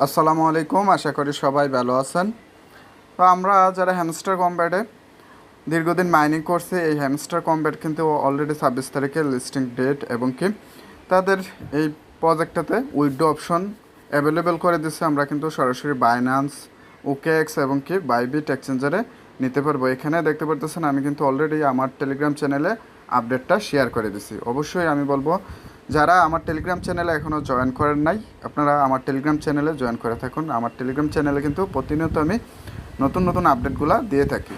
আসসালামু আলাইকুম, আশা করি সবাই ভালো আছেন। তো আমরা যারা হ্যামস্টার কম্ব্যাটে দীর্ঘদিন মাইনিং করছি, এই হ্যামস্টার কম্ব্যাট কিন্তু অলরেডি 26 তারিখে লিস্টিং ডেট এবং কি তাদের এই প্রজেক্টটাতে উইথড্র অপশন অ্যাভেলেবেল করে দিচ্ছে। আমরা কিন্তু সরাসরি বাইন্যান্স, ওকেএক্স এবং কি বাইবিট এক্সচেঞ্জারে নিতে পারবো। এখানে দেখতে পারতেছেন আমি কিন্তু অলরেডি আমার টেলিগ্রাম চ্যানেলে আপডেটটা শেয়ার করে দিছি। অবশ্যই আমি বলবো যারা আমার টেলিগ্রাম চ্যানেলে এখনও জয়েন করেন নাই, আপনারা আমার টেলিগ্রাম চ্যানেলে জয়েন করে থাকুন। আমার টেলিগ্রাম চ্যানেলে কিন্তু প্রতিনিয়ত আমি নতুন নতুন আপডেটগুলো দিয়ে থাকি।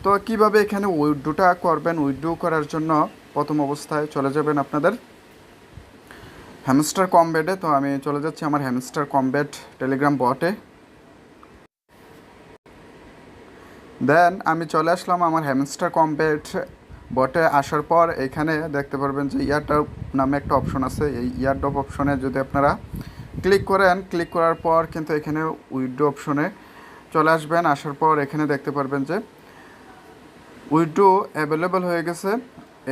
তো কিভাবে এখানে উইথড্রোটা করবেন, উইথড্রো করার জন্য প্রথম অবস্থায় চলে যাবেন আপনাদের হ্যামস্টার কম্ব্যাটে। তো আমি চলে যাচ্ছি আমার হ্যামস্টার কম্ব্যাট টেলিগ্রাম বটে। দেন আমি চলে আসলাম আমার হ্যামস্টার কম্ব্যাট বটে। আসার পর এখানে দেখতে পারবেন যে ইয়ারড্রপ নামে একটা অপশন আছে। এই ইয়ারড্রপ অপশনে যদি আপনারা ক্লিক করেন, ক্লিক করার পর কিন্তু এখানে উইথড্রো অপশনে চলে আসবেন। আসার পর এখানে দেখতে পারবেন যে উইথড্রো অ্যাভেলেবল হয়ে গেছে।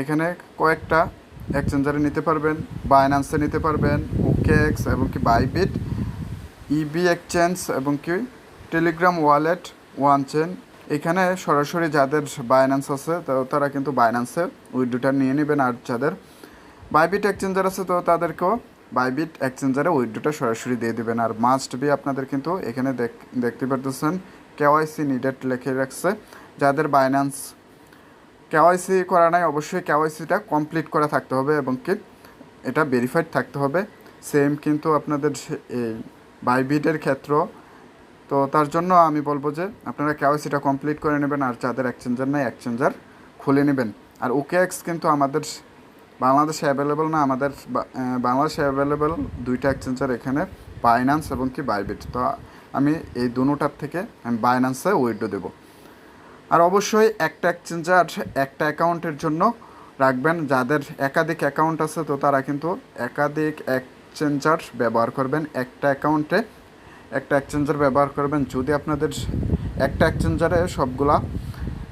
এখানে কয়েকটা এক্সচেঞ্জারে নিতে পারবেন, বাইন্যান্সে নিতে পারবেন, ওকেএক্স এবং কি বাইবিট, ইবি এক্সচেঞ্জ এবং কি টেলিগ্রাম ওয়ালেট, ওয়ান চেন। এখানে সরাসরি যাদের বাইন্যান্স আছে তো তারা কিন্তু বাইন্যান্সে উইথড্রোটা নিয়ে নেবেন, আর যাদের বাইবিট এক্সচেঞ্জার আছে তো তাদেরকেও বাইবিট এক্সচেঞ্জারে উইথড্রোটা সরাসরি দিয়ে দেবেন। আর মাস্ট বি আপনাদের কিন্তু এখানে দেখতে পারতেছেন কেওয়াইসি নিডেড লিখে রাখছে। যাদের বাইন্যান্স কেওয়াইসি করা নাই, অবশ্যই কেওয়াইসিটা কমপ্লিট করা থাকতে হবে এবং কি এটা ভেরিফাইড থাকতে হবে। সেম কিন্তু আপনাদের এই বাইবিটের ক্ষেত্র। তো তার জন্য আমি বলবো যে আপনারা কেওয়াইসিটা কমপ্লিট করে নেবেন, আর যাদের এক্সচেঞ্জার নাই এক্সচেঞ্জার খুলে নেবেন। আর ওকেএক্স কিন্তু আমাদের বাংলাদেশে অ্যাভেলেবল না, আমাদের বাংলাদেশে অ্যাভেলেবল দুইটা এক্সচেঞ্জার এখানে, বাইন্যান্স এবং কি বাইবিট। তো আমি এই দুটার থেকে আমি বাইন্যান্সে উইথড্রো দেবো। আর অবশ্যই একটা এক্সচেঞ্জার একটা অ্যাকাউন্টের জন্য রাখবেন। যাদের একাধিক অ্যাকাউন্ট আছে তো তারা কিন্তু একাধিক এক্সচেঞ্জার ব্যবহার করবেন, একটা অ্যাকাউন্টে একটা এক্সচেঞ্জার ব্যবহার করবেন। যদি আপনাদের একটা এক্সচেঞ্জারে সবগুলা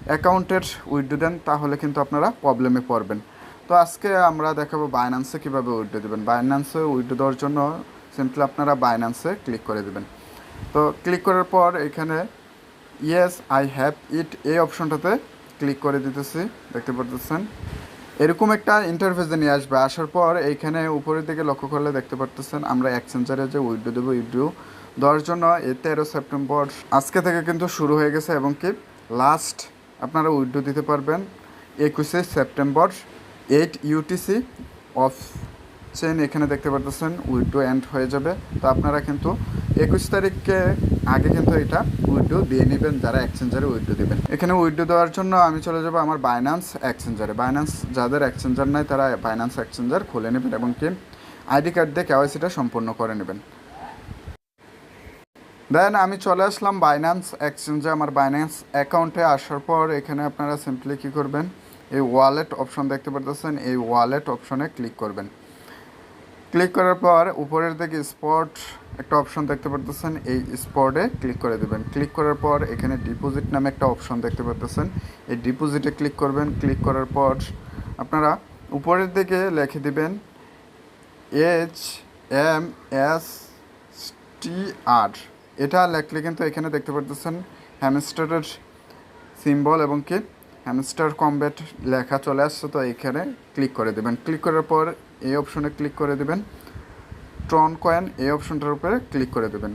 অ্যাকাউন্টের উইথড্রো দেন তাহলে কিন্তু আপনারা প্রবলেমে পড়বেন। তো আজকে আমরা দেখাবো বাইন্যান্সে কীভাবে উইথড্রো দেবেন। বাইন্যান্সে উইথড্রো দেওয়ার জন্য সিম্পলি আপনারা বাইন্যান্সে ক্লিক করে দেবেন। তো ক্লিক করার পর এখানে ইয়েস আই হ্যাভ ইট এই অপশনটাতে ক্লিক করে দিতেছি। দেখতে পারতেছেন এরকম একটা ইন্টারফেসে নিয়ে আসবে। আসার পর এইখানে উপরের দিকে লক্ষ্য করলে দেখতে পারতেছেন আমরা এক্সচেঞ্জারে যে উইথড্রো দেবো, উইথড্রো দেওয়ার জন্য 13 সেপ্টেম্বর আজকে থেকে কিন্তু শুরু হয়ে গেছে এবং কি লাস্ট আপনারা উইথড্রো দিতে পারবেন 21 সেপ্টেম্বর 8 UTC অফ চেন। এখানে দেখতে পারতেছেন উইথড্রো এন্ড হয়ে যাবে। তো আপনারা কিন্তু 21 তারিখকে আগে কিন্তু এটা উইথড্রো দিয়ে নেবেন যারা এক্সচেঞ্জারে উইথড্রো দেবেন। এখানে উইথড্রো দেওয়ার জন্য আমি চলে যাব আমার বাইন্যান্স এক্সচেঞ্জারে। বাইন্যান্স যাদের এক্সচেঞ্জার নাই তারা বাইন্যান্স এক্সচেঞ্জার খুলে নেবেন এবং কি আইডি কার্ড দিয়ে কেওয়াইসিটা সম্পূর্ণ করে নেবেন। দেন আমি চলে আসলাম বাইন্যান্স এক্সচেঞ্জে। আমার বাইন্যান্স অ্যাকাউন্টে আসার পর এখানে আপনারা সিম্পলি কী করবেন, এই ওয়ালেট অপশন দেখতে পারতেছেন, এই ওয়ালেট অপশনে ক্লিক করবেন। ক্লিক করার পর উপরের দিকে স্পট একটা অপশন দেখতে পারতেছেন, এই স্পটে ক্লিক করে দেবেন। ক্লিক করার পর এখানে ডিপোজিট নামে একটা অপশন দেখতে পারতেছেন, এই ডিপোজিটে ক্লিক করবেন। ক্লিক করার পর আপনারা উপরের দিকে লিখে দিবেন HMSTR। এটা লেখলে কিন্তু এখানে দেখতে পারতেছেন হ্যামস্টারের সিম্বল এবং কি হ্যামস্টার কম্ব্যাট লেখা চলে আসছে। তো এখানে ক্লিক করে দেবেন। ক্লিক করার পর এই অপশনে ক্লিক করে দেবেন, ট্রন কয়েন এই অপশনটার উপরে ক্লিক করে দেবেন।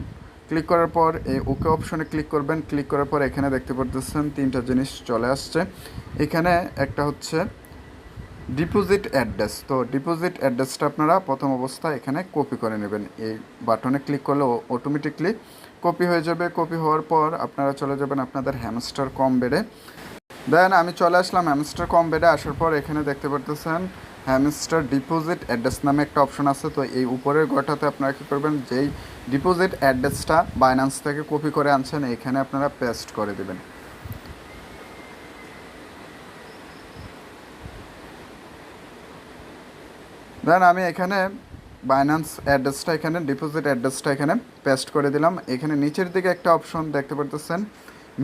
ক্লিক করার পর এই ওকে অপশনে ক্লিক করবেন। ক্লিক করার পর এখানে দেখতে পারতেছেন তিনটা জিনিস চলে আসছে। এখানে একটা হচ্ছে ডিপোজিট অ্যাড্রেস। তো ডিপোজিট অ্যাড্রেসটা আপনারা প্রথম অবস্থায় এখানে কপি করে নেবেন। এই বাটনে ক্লিক করলে অটোমেটিকলি কপি হয়ে যাবে। কপি হওয়ার পর আপনারা চলে যাবেন আপনাদের হ্যামস্টার কম্ব্যাটে। দেন আমি চলে আসলাম হ্যামস্টার কম্ব্যাটে। আসার পর এখানে দেখতে পারতেছেন হ্যামস্টার ডিপোজিট অ্যাড্রেস নামে একটা অপশন আছে। তো এই উপরের ঘরটাতে আপনারা কী করবেন, যেই ডিপোজিট অ্যাড্রেসটা বাইন্যান্স থেকে কপি করে আনছেন এখানে আপনারা পেস্ট করে দেবেন। দেন আমি এখানে বাইন্যান্স অ্যাড্রেসটা এখানে ডিপোজিট অ্যাড্রেসটা এখানে পেস্ট করে দিলাম। এখানে নিচের দিকে একটা অপশন দেখতে পারতেছেন,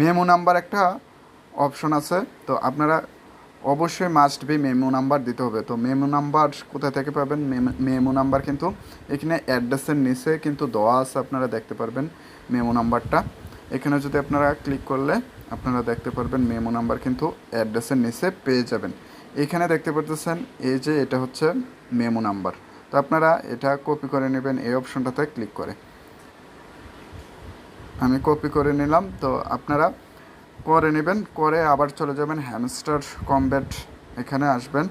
মেমো নাম্বার একটা অপশন আছে। তো আপনারা অবশ্যই মাস্ট বি মেমো নাম্বার দিতে হবে। তো মেমো নাম্বার কোথা থেকে পাবেন? মেমো নাম্বার কিন্তু এখানে অ্যাড্রেসের নিচে কিন্তু দেওয়া আছে, আপনারা দেখতে পারবেন মেমো নাম্বারটা। এখানে যদি আপনারা ক্লিক করলে আপনারা দেখতে পারবেন মেমো নাম্বার কিন্তু অ্যাড্রেসের নিচে পেয়ে যাবেন। এখানে দেখতে পারতেছেন এই যে এটা হচ্ছে মেমো নাম্বার। তো আপনারা এটা কপি করে নেবেন এই অপশনটাতে ক্লিক করে। আমি কপি করে নিলাম। তো আপনারা করে নেবেন, করে আবার চলে যাবেন হ্যামস্টার কমব্যাট, এখানে আসবেন।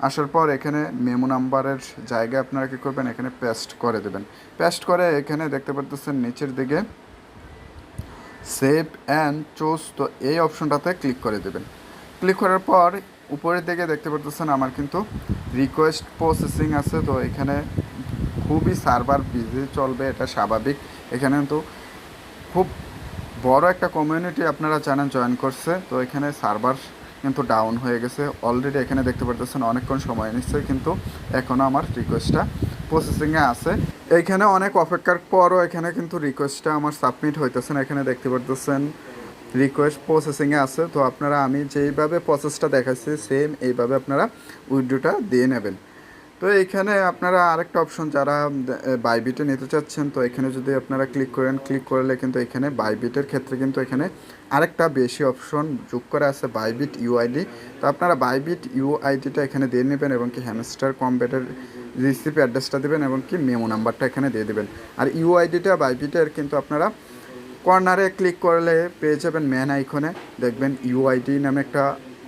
আসার পর এখানে মেমো নাম্বারের জায়গায় আপনারা কী করবেন, এখানে পেস্ট করে দেবেন। পেস্ট করে এখানে দেখতে পারতেছেন নিচের দিকে সেভ অ্যান্ড চুজ, তো এই অপশনটাতে ক্লিক করে দেবেন। ক্লিক করার পর উপরের দিকে দেখতে পারতেছেন আমার কিন্তু রিকোয়েস্ট প্রসেসিং আছে। তো এখানে খুবই সার্ভার বিজি চলবে, এটা স্বাভাবিক। এখানে কিন্তু খুব বড় একটা কমিউনিটি আপনারা জানেন জয়েন করছে। তো এখানে সার্ভার কিন্তু ডাউন হয়ে গেছে অলরেডি। এখানে দেখতে পারতেছেন অনেকক্ষণ সময় নিচ্ছে, কিন্তু এখনও আমার রিকোয়েস্টটা প্রসেসিংয়ে আছে। এইখানে অনেক অপেক্ষার পরও এখানে কিন্তু রিকোয়েস্টটা আমার সাবমিট হইতেছে না। এখানে দেখতে পারতেছেন রিকোয়েস্ট প্রসেসিংয়ে আছে। তো আপনারা আমি যেইভাবে প্রসেসটা দেখাচ্ছি সেম এইভাবে আপনারা উইথড্রটা দিয়ে নেবেন। তো এইখানে আপনারা আরেকটা অপশন, যারা বাইবিটে নিতে চাচ্ছেন, তো এখানে যদি আপনারা ক্লিক করেন, ক্লিক করলে কিন্তু এখানে বাইবিটের ক্ষেত্রে কিন্তু এখানে আরেকটা বেশি অপশন যোগ করা আছে, বাইবিট ইউআইডি। তো আপনারা বাইবিট ইউআইডিটা এখানে দিয়ে নেবেন এবং কি হ্যামস্টার কমব্যাটের রিসিভ অ্যাড্রেসটা দেবেন এবং কি মেমো নাম্বারটা এখানে দিয়ে দেবেন। আর ইউআইডিটা বাইবিটের কিন্তু আপনারা কর্নারে ক্লিক করলে পেয়ে যাবেন ম্যান আইকনে, দেখবেন ইউআইডি নামে একটা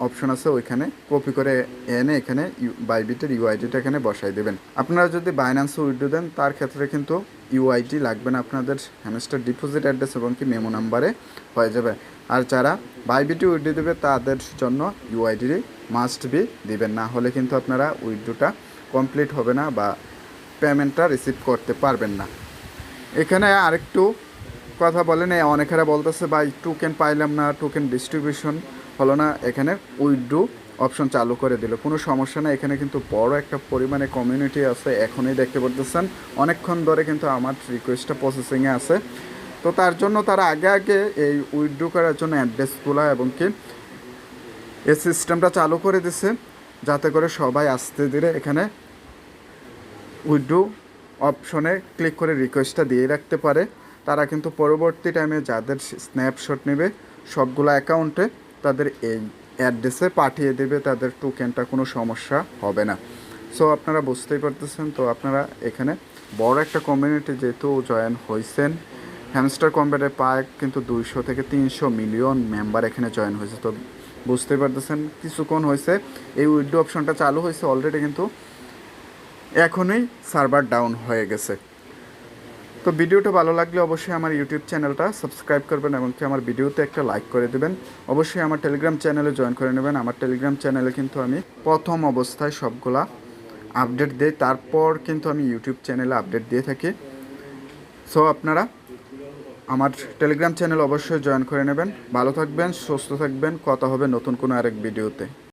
অপশন আছে, ওইখানে কপি করে এনে এখানে বাইবিটের ইউআইডিটা এখানে বসাই দেবেন। আপনারা যদি বাইন্যান্সে উইথড্র দেন তার ক্ষেত্রে কিন্তু ইউআইডি লাগবে না, আপনাদের হ্যামস্টার ডিপোজিট অ্যাড্রেস এবং কি মেমো নাম্বারে হয়ে যাবে। আর যারা বাইবিটে উইথড্র দেবে তাদের জন্য ইউআইডি মাস্ট বি দিবেন, না হলে কিন্তু আপনারা উইথড্রটা কমপ্লিট হবে না বা পেমেন্টটা রিসিভ করতে পারবেন না। এখানে আরেকটু কথা বলেন, অনেকেরা বলতেছে ভাই টোকেন পাইলাম না, টোকেন ডিস্ট্রিবিউশন হলো না। এখানে উইথড্র অপশন চালু করে দিল, কোনো সমস্যা না। এখানে কিন্তু বড় একটা পরিমাণে কমিউনিটি আছে, এখনই দেখতে পারতেছেন অনেকক্ষণ ধরে কিন্তু আমার রিকোয়েস্টটা প্রসেসিংয়ে আছে। তো তার জন্য তারা আগে আগে এই উইথড্র করার জন্য অ্যাড্রেসগুলো এবং কি এই সিস্টেমটা চালু করে দিছে, যাতে করে সবাই আস্তে ধীরে এখানে উইথড্র অপশনে ক্লিক করে রিকোয়েস্টটা দিয়ে রাখতে পারে। তারা কিন্তু পরবর্তী টাইমে যাদের স্ন্যাপশট নেবে সবগুলো অ্যাকাউন্টে তাদের এই অ্যাড্রেসে পাঠিয়ে দেবে, তাদের টোকেনটা কোনো সমস্যা হবে না। সো আপনারা বুঝতেই পারতেছেন। তো আপনারা এখানে বড় একটা কমিউনিটি যেহেতু জয়েন হয়েছেন, হ্যামস্টার কমব্যাটে প্রায় কিন্তু 200 থেকে 300 মিলিয়ন মেম্বার এখানে জয়েন হয়েছে। তো বুঝতেই পারতেছেন কিছুক্ষণ হয়েছে এই উইথড্র অপশনটা চালু হয়েছে অলরেডি, কিন্তু এখনই সার্ভার ডাউন হয়ে গেছে। তো ভিডিওটা ভালো লাগলে অবশ্যই আমার ইউটিউব চ্যানেলটা সাবস্ক্রাইব করবেন এবং কি আমার ভিডিওতে একটা লাইক করে দেবেন। অবশ্যই আমার টেলিগ্রাম চ্যানেলে জয়েন করে নেবেন। আমার টেলিগ্রাম চ্যানেলে কিন্তু আমি প্রথম অবস্থায় সবগুলা আপডেট দিই, তারপর কিন্তু আমি ইউটিউব চ্যানেলে আপডেট দিয়ে থাকি। সো আপনারা আমার টেলিগ্রাম চ্যানেল অবশ্যই জয়েন করে নেবেন। ভালো থাকবেন, সুস্থ থাকবেন, কথা হবে নতুন কোনো আরেক ভিডিওতে।